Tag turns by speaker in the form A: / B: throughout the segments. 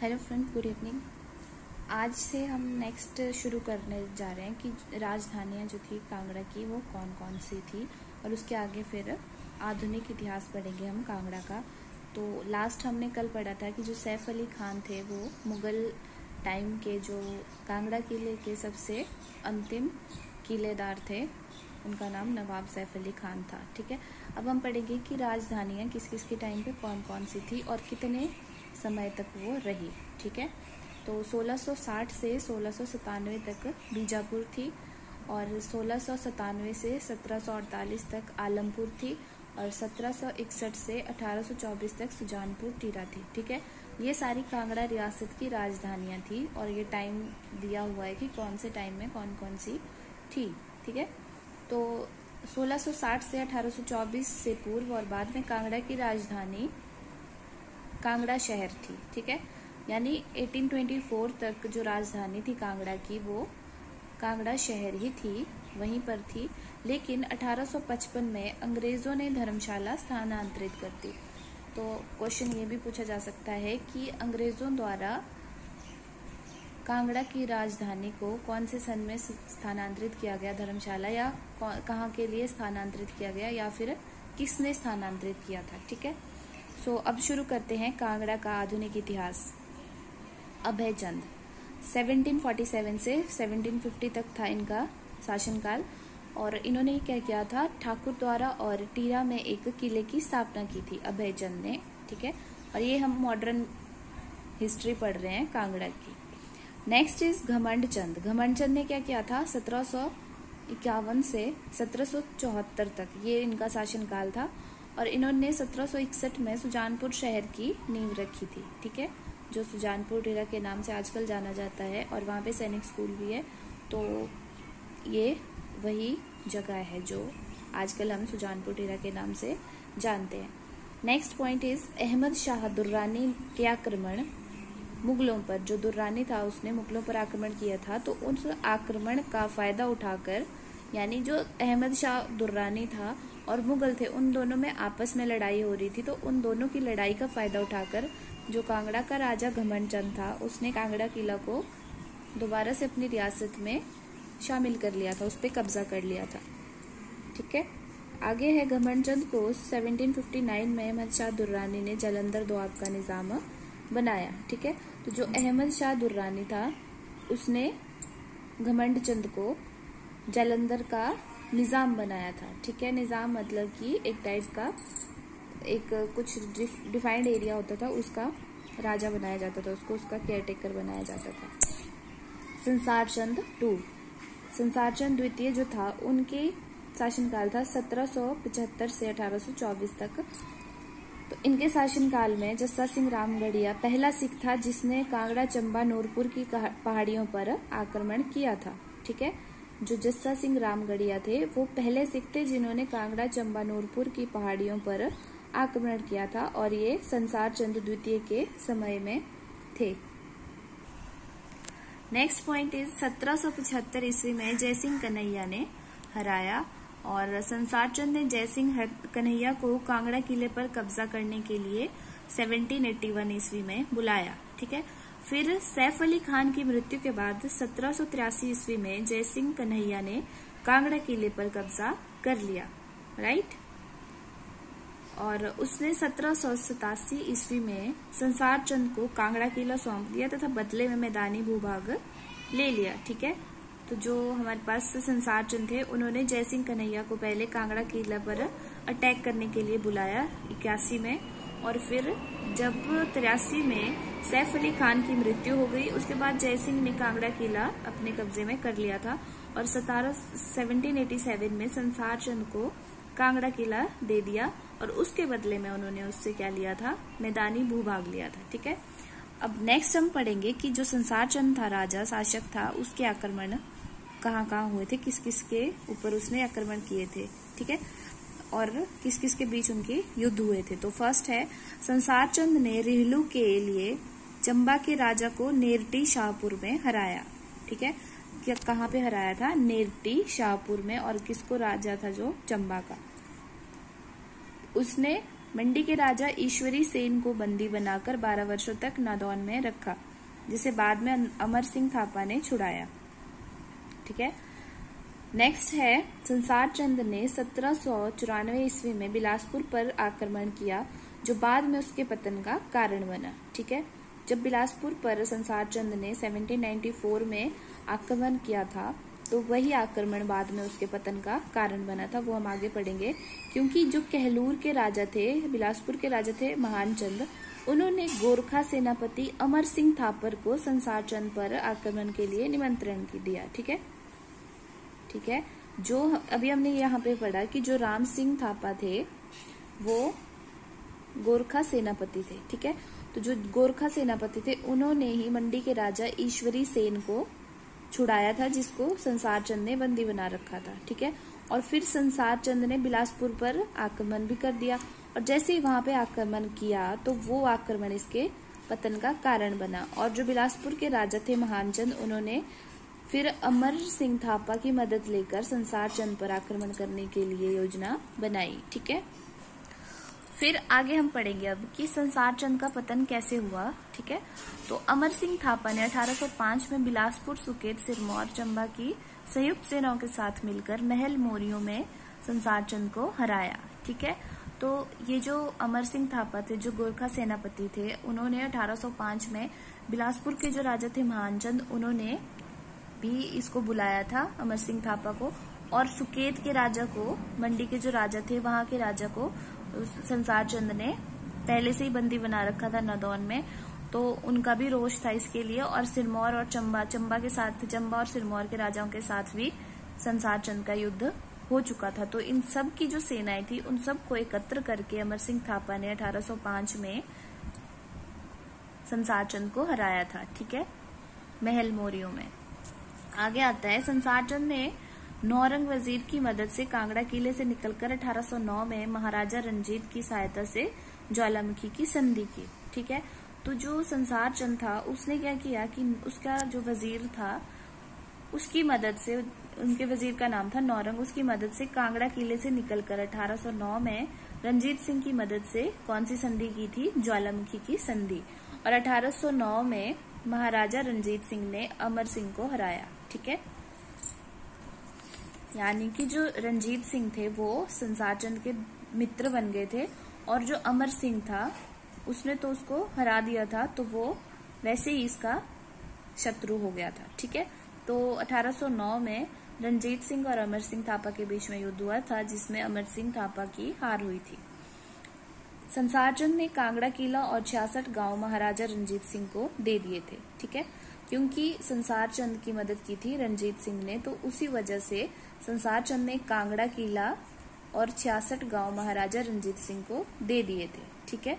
A: Hello friend, good evening. आज से हम नेक्स्ट शुरू करने जा रहे हैं कि राजधानियाँ जो थी कांगड़ा की वो कौन कौन सी थी, और उसके आगे फिर आधुनिक इतिहास पढ़ेंगे हम कांगड़ा का। तो लास्ट हमने कल पढ़ा था कि जो सैफ अली खान थे वो मुग़ल टाइम के जो कांगड़ा किले के सबसे अंतिम किलेदार थे, उनका नाम नवाब सैफ अली खान था। ठीक है, अब हम पढ़ेंगे कि राजधानियाँ किस किस के टाइम पे कौन कौन सी थी और कितने समय तक वो रही। ठीक है, तो 1660 से 1697 तक बीजापुर थी, और 1697 से 1748 तक आलमपुर थी, और 1761 से 1824 तक सुजानपुर टीरा थी। ठीक है, ये सारी कांगड़ा रियासत की राजधानियां थी, और ये टाइम दिया हुआ है कि कौन से टाइम में कौन कौन सी थी। ठीक है, तो 1660 से 1824 से पूर्व और बाद में कांगड़ा की राजधानी कांगड़ा शहर थी। ठीक है, यानी 1824 तक जो राजधानी थी कांगड़ा की वो कांगड़ा शहर ही थी, वहीं पर थी। लेकिन 1855 में अंग्रेजों ने धर्मशाला स्थानांतरित कर दी। तो क्वेश्चन ये भी पूछा जा सकता है कि अंग्रेजों द्वारा कांगड़ा की राजधानी को कौन से सन में स्थानांतरित किया गया धर्मशाला, या कहाँ के लिए स्थानांतरित किया गया, या फिर किसने स्थानांतरित किया था। ठीक है, सो अब शुरू करते हैं कांगड़ा का आधुनिक इतिहास। अभय चंद 1747 से 1750 तक था इनका शासनकाल, और इन्होंने क्या किया था, ठाकुर द्वारा और टीरा में एक किले की स्थापना की थी अभय चंद ने। ठीक है, और ये हम मॉडर्न हिस्ट्री पढ़ रहे हैं कांगड़ा की। नेक्स्ट इज घमंड चंद। घमंड चंद ने क्या किया था, 1751 से 1774 तक ये इनका शासनकाल था, और इन्होंने 1761 में सुजानपुर शहर की नींव रखी थी। ठीक है, जो सुजानपुर टीरा के नाम से आजकल जाना जाता है, और वहाँ पे सैनिक स्कूल भी है। तो ये वही जगह है जो आजकल हम सुजानपुर टीरा के नाम से जानते हैं। Next point is Ahmad Shah Durrani के आक्रमण मुगलों पर। जो दुर्रानी था उसने मुगलों पर आक्रमण किया था, तो उस आक्रमण का फायदा उठाकर, यानी जो अहमद शाह दुर्रानी था और मुगल थे, उन दोनों में आपस में लड़ाई हो रही थी, तो उन दोनों की लड़ाई का फायदा उठाकर जो कांगड़ा का राजा घमंड चंद था उसने कांगड़ा किला को दोबारा से अपनी रियासत में शामिल कर लिया था, उस पर कब्जा कर लिया था। ठीक है, आगे है घमंड चंद को 1759 में अहमद शाह दुर्रानी ने जालंधर दोआब का निजाम बनाया। ठीक है, तो जो अहमद शाह दुर्रानी था उसने घमंड चंद को जालंधर का निजाम बनाया था। ठीक है, निजाम मतलब कि एक टाइप का एक कुछ डिफाइंड एरिया होता था, उसका राजा बनाया जाता था, उसको उसका केयरटेकर बनाया जाता था। संसार चंद 2। संसार चंद द्वितीय जो था उनके शासनकाल था 1775 से 1824 तक। तो इनके शासनकाल में जस्सा सिंह रामगढ़िया पहला सिख था जिसने कांगड़ा, चंबा, नूरपुर की पहाड़ियों पर आक्रमण किया था। ठीक है, जो जस्सा सिंह रामगढ़िया थे वो पहले सिख थे जिन्होंने कांगड़ा, चंबा, नूरपुर की पहाड़ियों पर आक्रमण किया था, और ये संसार चंद द्वितीय के समय में थे। नेक्स्ट पॉइंट इज 1775 ईस्वी में जयसिंह कन्हैया ने हराया, और संसार चंद ने जयसिंह कन्हैया को कांगड़ा किले पर कब्जा करने के लिए 1781 ईस्वी में बुलाया। ठीक है, फिर सैफ अली खान की मृत्यु के बाद 1783 ईस्वी में जयसिंह कन्हैया ने कांगड़ा किले पर कब्जा कर लिया। राइट, और उसने 1787 ईस्वी में संसार चंद को कांगड़ा किला सौंप दिया तथा बदले में मैदानी भूभाग ले लिया। ठीक है, तो जो हमारे पास संसार चंद थे उन्होंने जयसिंह कन्हैया को पहले कांगड़ा किला पर अटैक करने के लिए बुलाया 81 में, और फिर जब 83 में सैफ अली खान की मृत्यु हो गई, उसके बाद जयसिंह ने कांगड़ा किला अपने कब्जे में कर लिया था, और 1787 में संसार चंद को कांगड़ा किला दे दिया, और उसके बदले में उन्होंने उससे क्या लिया था, मैदानी भूभाग लिया था। ठीक है, अब नेक्स्ट हम पढ़ेंगे कि जो संसार चंद था, राजा शासक था, उसके आक्रमण कहाँ कहाँ हुए थे, किस किस के ऊपर उसने आक्रमण किए थे। ठीक है, और किस किस के बीच उनके युद्ध हुए थे। तो फर्स्ट है, संसार चंद ने रिहलू के लिए चंबा के राजा को नेरटी शाहपुर में हराया। ठीक है, कहाँ पे हराया था, नेरटी शाहपुर में, और किसको, राजा था जो चंबा का। उसने मंडी के राजा ईश्वरी सेन को बंदी बनाकर 12 वर्षों तक नादौन में रखा, जिसे बाद में अमर सिंह थापा ने छुड़ाया। ठीक है, नेक्स्ट है संसार चंद ने 1794 ईस्वी में बिलासपुर पर आक्रमण किया, जो बाद में उसके पतन का कारण बना। ठीक है, जब बिलासपुर पर संसार चंद ने 1794 में आक्रमण किया था, तो वही आक्रमण बाद में उसके पतन का कारण बना था, वो हम आगे पढ़ेंगे। क्योंकि जो कहलूर के राजा थे, बिलासपुर के राजा थे महान चंद, उन्होंने गोरखा सेनापति अमर सिंह थापर को संसार चंद पर आक्रमण के लिए निमंत्रण दिया। ठीक है, जो अभी हमने यहाँ पे पढ़ा कि जो राम सिंह थापा थे वो गोरखा सेनापति थे। ठीक है, तो जो गोरखा सेनापति थे उन्होंने ही मंडी के राजा ईश्वरी सेन को छुड़ाया था, जिसको संसार चंद ने बंदी बना रखा था। ठीक है, और फिर संसार चंद ने बिलासपुर पर आक्रमण भी कर दिया, और जैसे ही वहां पे आक्रमण किया तो वो आक्रमण इसके पतन का कारण बना। और जो बिलासपुर के राजा थे महान चंद, उन्होंने फिर अमर सिंह थापा की मदद लेकर संसार चंद पर आक्रमण करने के लिए योजना बनाई। ठीक है, फिर आगे हम पढ़ेंगे अब कि संसार चंद का पतन कैसे हुआ। ठीक है, तो अमर सिंह थापा ने 1805 में बिलासपुर, सुकेत, सिरमौर, चंबा की संयुक्त सेनाओं के साथ मिलकर महल मोरियों में संसार चंद को हराया। ठीक है, तो ये जो अमर सिंह थापा थे, जो गोरखा सेनापति थे, उन्होंने 1805 में बिलासपुर के जो राजा थे महान चंद, उन्होंने भी इसको बुलाया था अमर सिंह थापा को, और सुकेत के राजा को, मंडी के जो राजा थे वहां के राजा को संसार चंद ने पहले से ही बंदी बना रखा था नादौन में, तो उनका भी रोष था इसके लिए। और सिरमौर और चंबा के साथ, चंबा और सिरमौर के राजाओं के साथ भी संसार चंद का युद्ध हो चुका था। तो इन सब की जो सेनाएं थी उन सब को एकत्र करके अमर सिंह थापा ने 1805 में संसार चंद को हराया था। ठीक है, महल मोरियों में। आगे आता है, संसार चंद ने नौरंग वजीर की मदद से कांगड़ा किले से निकलकर 1809 में महाराजा रंजीत की सहायता से ज्वालामुखी की संधि की। ठीक है, तो जो संसार चंद था उसने क्या किया कि उसका जो वजीर था उसकी मदद से, उनके वजीर का नाम था नौरंग, उसकी मदद से कांगड़ा किले से निकलकर 1809 में रंजीत सिंह की मदद से कौन सी संधि की थी? ज्वालामुखी की संधि। और 1809 में महाराजा रंजीत सिंह ने अमर सिंह को हराया। ठीक है, यानी कि जो रंजीत सिंह थे वो संसार चंद के मित्र बन गए थे, और जो अमर सिंह था उसने तो उसको हरा दिया था, तो वो वैसे ही इसका शत्रु हो गया था। ठीक है, तो 1809 में रंजीत सिंह और अमर सिंह थापा के बीच में युद्ध हुआ था, जिसमें अमर सिंह थापा की हार हुई थी। संसार चंद ने कांगड़ा किला और 66 गांव महाराजा रंजीत सिंह को दे दिए थे। ठीक है, क्योंकि संसार चंद की मदद की थी रंजीत सिंह ने, तो उसी वजह से संसार चंद ने कांगड़ा किला और 66 गांव महाराजा रंजीत सिंह को दे दिए थे। ठीक है,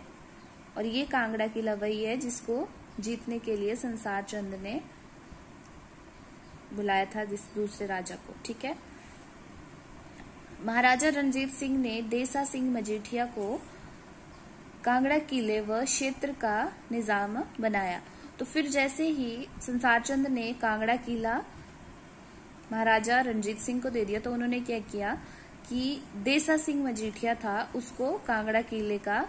A: और ये कांगड़ा किला वही है जिसको जीतने के लिए संसार चंद ने बुलाया था दूसरे राजा को। ठीक है, महाराजा रंजीत सिंह ने देसा सिंह मजीठिया को कांगड़ा किले व क्षेत्र का निजाम बनाया। तो फिर जैसे ही संसार चंद ने कांगड़ा किला महाराजा रंजीत सिंह को दे दिया, तो उन्होंने क्या किया कि देसा सिंह मजीठिया था उसको कांगड़ा किले का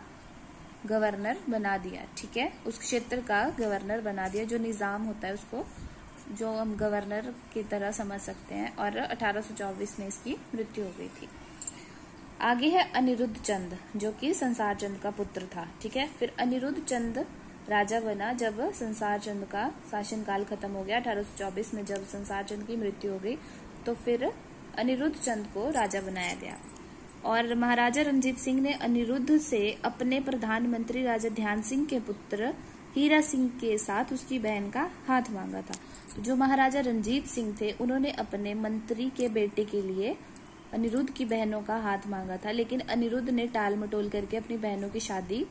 A: गवर्नर बना दिया। ठीक है, उस क्षेत्र का गवर्नर बना दिया, जो निजाम होता है उसको, जो हम गवर्नर की तरह समझ सकते हैं। और 1824 में इसकी मृत्यु हो गई थी। आगे है अनिरुद्ध चंद, जो कि संसार चंद का पुत्र था। ठीक है, फिर अनिरुद्ध चंद राजा बना जब संसार चंद का शासनकाल खत्म हो गया। 1824 में जब संसार चंद की मृत्यु हो गई, तो फिर अनिरुद्ध चंद को राजा बनाया गया। और महाराजा रंजीत सिंह ने अनिरुद्ध से अपने प्रधानमंत्री राजा ध्यान सिंह के पुत्र हीरा सिंह के साथ उसकी बहन का हाथ मांगा था। तो जो महाराजा रंजीत सिंह थे उन्होंने अपने मंत्री के बेटे के लिए अनिरुद्ध की बहनों का हाथ मांगा था, लेकिन अनिरुद्ध ने टाल मटोल करके अपनी बहनों की शादी,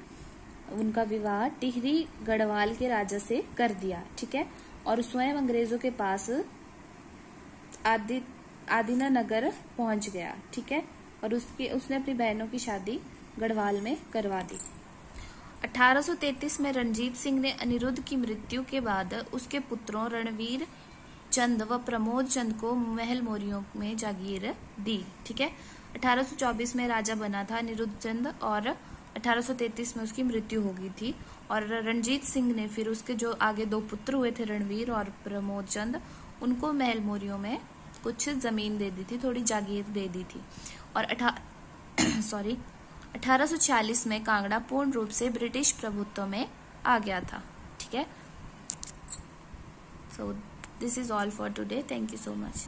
A: उनका विवाह टिहरी गढ़वाल के राजा से कर दिया। ठीक है, और स्वयं अंग्रेजों के पास आदिना नगर पहुंच गया। ठीक है, और उसने अपनी बहनों की शादी गढ़वाल में करवा दी। 1833 में रंजीत सिंह ने अनिरुद्ध की मृत्यु के बाद उसके पुत्रों रणवीर चंद व प्रमोद चंद को महल मोरियों में जागीर दी। ठीक है, 1824 में राजा बना था अनिरुद्ध चंद, और 1833 में उसकी मृत्यु हो गई थी। और रणजीत सिंह ने फिर उसके जो आगे 2 पुत्र हुए थे, रणवीर और प्रमोद चंद, उनको महल मोरियों में कुछ जमीन दे दी थी, थोड़ी जागीर दे दी थी। और 1840 में कांगड़ा पूर्ण रूप से ब्रिटिश प्रभुत्व में आ गया था। ठीक है, so this is all for today, thank you so much.